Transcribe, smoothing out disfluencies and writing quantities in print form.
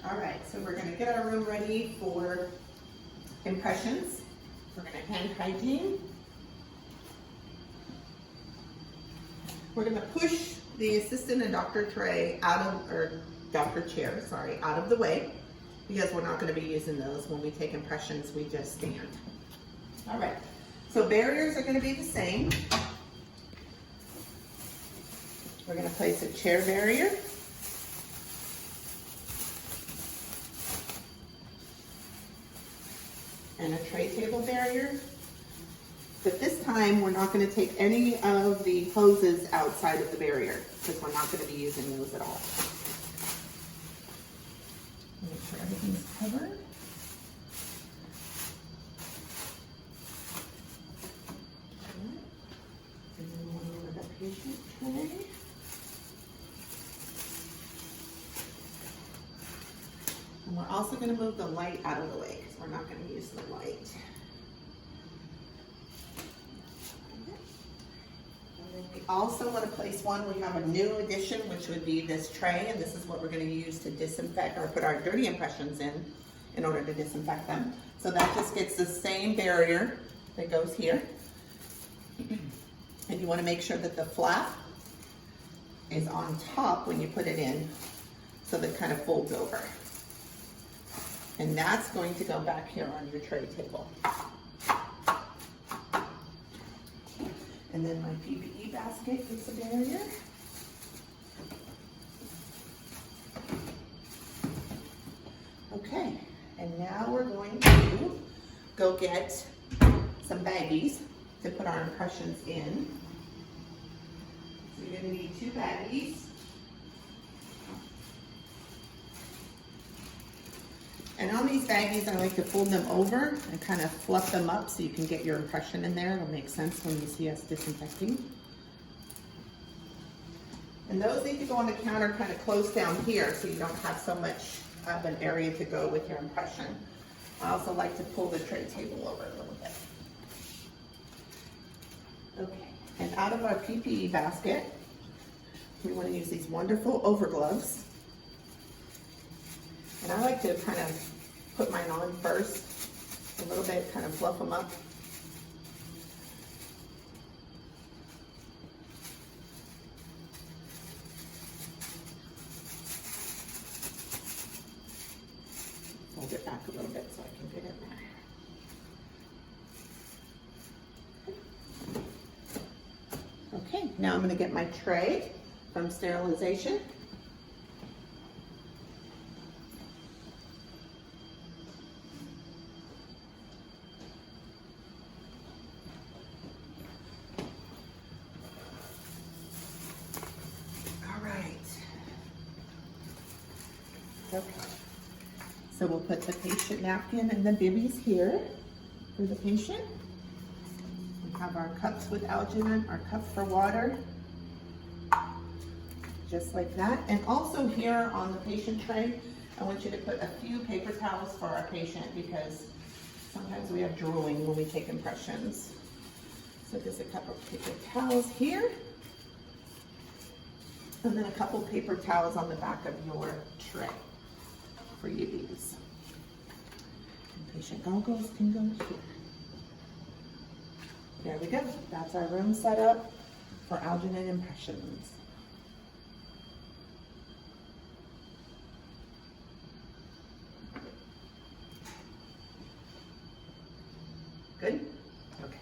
All right, so we're gonna get our room ready for impressions. We're gonna hand hygiene. We're gonna push the assistant and Dr. Tray Dr. Chair, sorry, out of the way because we're not gonna be using those. When we take impressions, we just stand. All right, so barriers are gonna be the same. We're gonna place a chair barrier. And a tray table barrier. But this time, we're not gonna take any of the hoses outside of the barrier because we're not gonna be using those at all. Make sure everything's covered. And then we'll go to the patient tray. And we're also gonna move the light out of the way because we're not gonna use the light. We also want to place one. We have a new addition, which would be this tray, and this is what we're going to use to disinfect or put our dirty impressions in order to disinfect them. So that just gets the same barrier that goes here. And you want to make sure that the flap is on top when you put it in so that it kind of folds over. And that's going to go back here on your tray table. And then my PPE basket is a barrier. Okay, and now we're going to go get some baggies to put our impressions in. So you're gonna need 2 baggies. And on these baggies, I like to fold them over and kind of fluff them up so you can get your impression in there. It'll make sense when you see us disinfecting. And those need to go on the counter kind of close down here so you don't have so much of an area to go with your impression. I also like to pull the tray table over a little bit. Okay, and out of our PPE basket, we want to use these wonderful overgloves. And I like to kind of put mine on first, a little bit, kind of fluff them up. Fold it back a little bit so I can get in there. Okay, now I'm going to get my tray from sterilization. Okay, so we'll put the patient napkin and the bibbies here for the patient. We have our cups with alginate, our cup for water, just like that. And also here on the patient tray, I want you to put a few paper towels for our patient because sometimes we have drooling when we take impressions. So there's a couple of paper towels here. And then a couple paper towels on the back of your tray for you to use. And patient goggles can go here. There we go. That's our room set up for alginate impressions. Good? Okay.